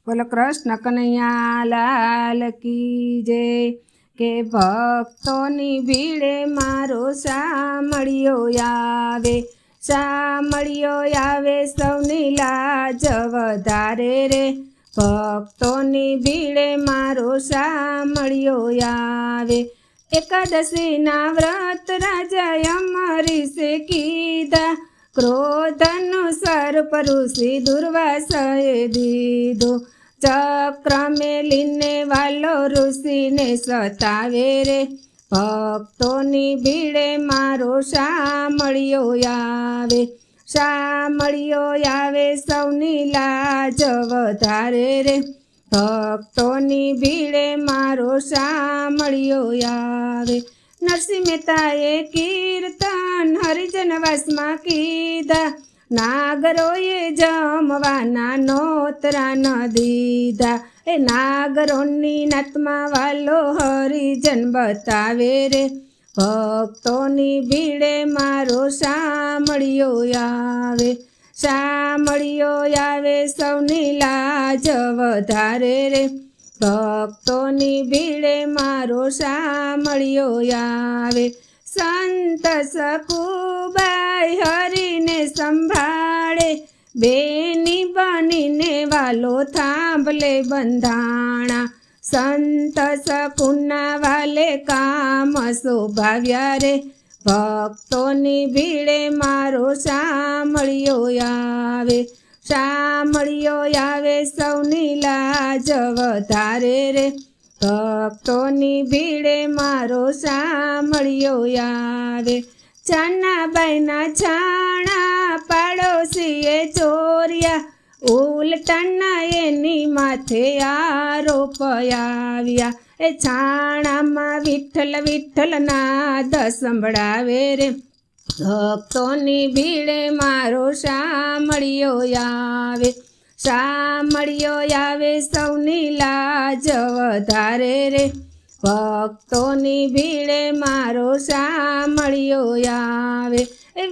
બોલો કૃષ્ણ કનૈયા લાલ કી જય। કે ભક્તોની ભીડે મારો સામળિયો આવે, સામળિયો આવે સૌની લાજ વધારે રે। ભક્તોની ભીડે મારો સામળિયો આવે। એકાદશીના વ્રત રાજા અમરીશે કીધા, ક્રોધનો સર્પ ઋષિ દુર્વાસએ દીધો। ચક્ર મેલીને વાલો ઋષિને સતાવે રે, ભક્તોની ભીડે મારો સામળિયો આવે। સામળિયો આવે સૌની લાજ વધારે રે, ભક્તોની ભીડે મારો સામળિયો આવે। નરસિંહ મહેતાએ કીર્તન હરિજનવાસમાં કીધા, નાગરોએ જમવાના નોતરા ન દીધા। એ નાગરોની નાતમાં વાલો હરિજન બતાવે રે, ભક્તોની ભીડે મારો સામળિયો આવે। સામળિયો આવે સૌની લાજ વધારે રે, ભક્તોની ભીડે મારો સામળિયો આવે। સંત સકુબાઈ હરીને સંભાળે, બેની બનીને વાલો થાંભલે બંધાણા। સંત સકુના વાલે કામ શોભાવ્યા રે, ભક્તોની ભીડે મારો સામળિયો આવે। સામળિયો આવે સૌની લાજ વધારે રે, ભક્તોની ભીડે મારો સામળિયો આવે। ચાનાબાઈના છાણા પાડોશીએ ચોર્યા, ઉલટાના એની માથે આરોપ આવ્યા। એ છાણામાં વિઠ્ઠલ વિઠ્ઠલ નાદ સંભળાવે રે, ભક્તોની ભીડે મારો સામળિયો આવે। સામળિયો આવે સૌની લાજ વધારે રે, ભક્તોની ભીડે મારો સામળિયો આવે।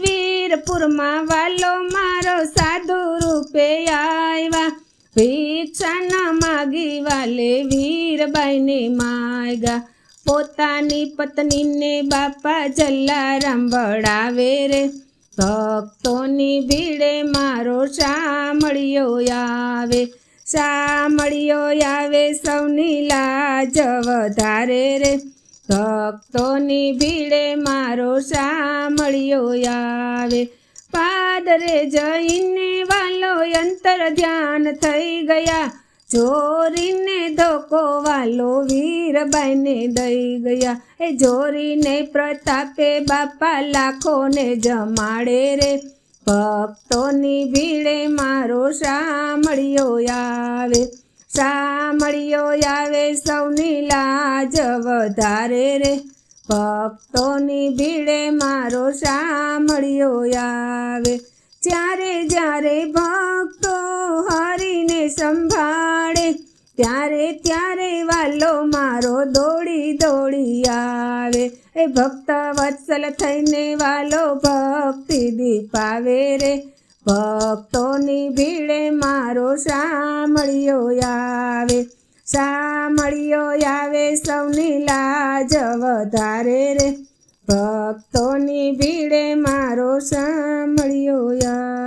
વીરપુરમાં વાલો મારો સાધુ રૂપે આવ્યા, ભિક્ષા ન માગી વાલે વીરબાઈને માગ્યા। પોતાની પત્નીને બાપા જલારામ વળાવે રે, ભક્તોની ભીડે મારો સામળિયો આવે। સામળિયો આવે સૌની લાજ વધારે રે, ભક્તોની ભીડે મારો સામળિયો આવે। પાદરે જઈને વાલો અંતર ધ્યાન થઈ ગયા, જોરીને ધોકો વાલો વીરબાઈને દઈ ગયા। એ જોરીને પ્રતાપે બાપા લાખોને જમાડે રે, ભક્તોની ભીડે મારો સામળિયો આવે। સામળિયો આવે સૌની લાજ વધારે રે, ભક્તોની ભીડે મારો સામળિયો આવે। જ્યારે જ્યારે ભક્તો હરીને સંભાળે, ત્યારે ત્યારે વાલો મારો દોડી દોડી આવે। એ ભક્ત વત્સલ થઈને વાલો ભક્તિ દીપાવે રે, ભક્તોની ભીડે મારો સામળિયો આવે। સામળિયો આવે સૌની લાજ વધારે રે, ભક્તોની ભીડે મારો સામળિયો આવે।